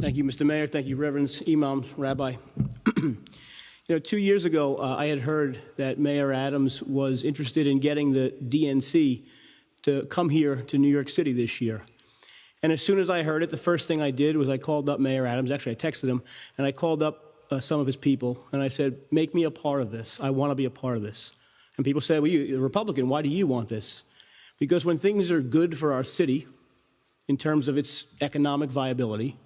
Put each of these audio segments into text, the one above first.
Thank you, Mr. Mayor. Thank you, Reverends, Imams, Rabbi. 2 years ago, I had heard that Mayor Adams was interested in getting the DNC to come here to New York City this year. And as soon as I heard it, the first thing I did was I called up Mayor Adams. Actually, I texted him, and I called up some of his people, and I said, make me a part of this. I want to be a part of this. And people said, well, you're a Republican. Why do you want this? Because when things are good for our city in terms of its economic viability,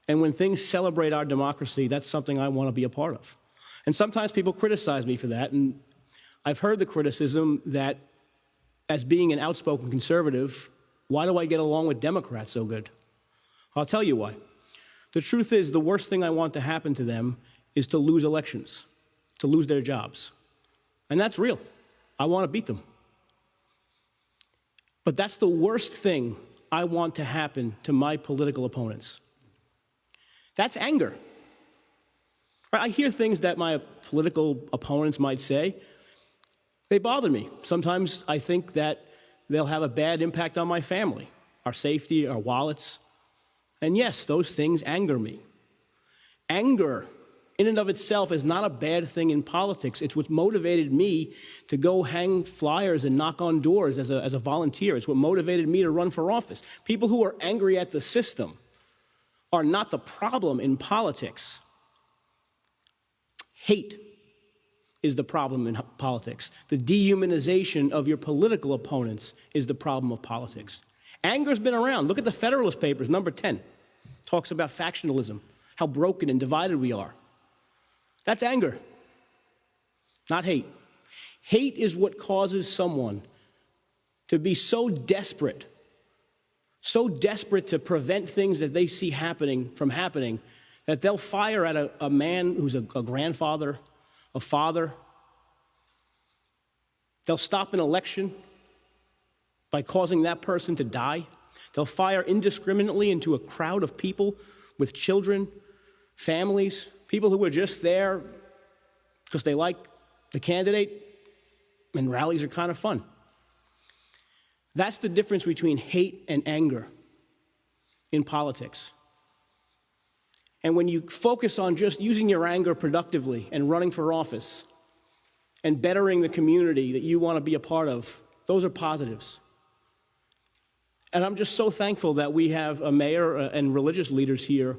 and when things celebrate our democracy, that's something I want to be a part of. And sometimes people criticize me for that, and I've heard the criticism that as being an outspoken conservative, why do I get along with Democrats so good? I'll tell you why. The truth is, the worst thing I want to happen to them is to lose elections, to lose their jobs. And that's real. I want to beat them. But that's the worst thing I want to happen to my political opponents. That's anger. I hear things that my political opponents might say. They bother me. Sometimes I think that they'll have a bad impact on my family, our safety, our wallets. And yes, those things anger me. Anger, in and of itself, is not a bad thing in politics. It's what motivated me to go hang flyers and knock on doors as a volunteer. It's what motivated me to run for office. People who are angry at the system are not the problem in politics. Hate is the problem in politics. The dehumanization of your political opponents is the problem of politics. Anger's been around. Look at the Federalist Papers, number 10. Talks about factionalism, how broken and divided we are. That's anger, not hate. Hate is what causes someone to be so desperate to prevent things that they see happening from happening, that they'll fire at a man who's a grandfather, a father. They'll stop an election by causing that person to die. They'll fire indiscriminately into a crowd of people with children, families, people who are just there because they like the candidate, and rallies are kind of fun. That's the difference between hate and anger in politics. And when you focus on just using your anger productively and running for office and bettering the community that you want to be a part of, those are positives. And I'm just so thankful that we have a mayor and religious leaders here.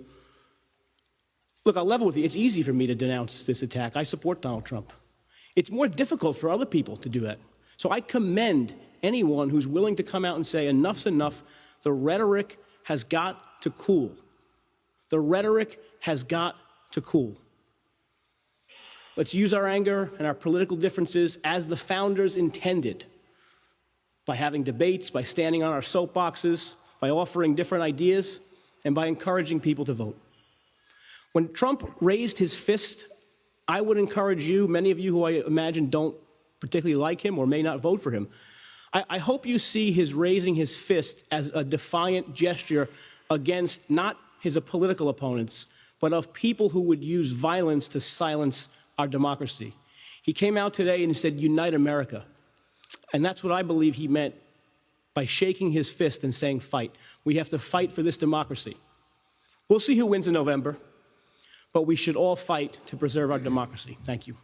Look, I'll level with you. It's easy for me to denounce this attack. I support Donald Trump. It's more difficult for other people to do that. So I commend anyone who's willing to come out and say, enough's enough. The rhetoric has got to cool. The rhetoric has got to cool. Let's use our anger and our political differences as the founders intended, by having debates, by standing on our soapboxes, by offering different ideas, and by encouraging people to vote. When Trump raised his fist, I would encourage you, many of you who I imagine don't particularly like him or may not vote for him, I hope you see his raising his fist as a defiant gesture against not his political opponents, but of people who would use violence to silence our democracy. He came out today and said, "Unite America." And that's what I believe he meant by shaking his fist and saying, fight. We have to fight for this democracy. We'll see who wins in November, but we should all fight to preserve our democracy. Thank you.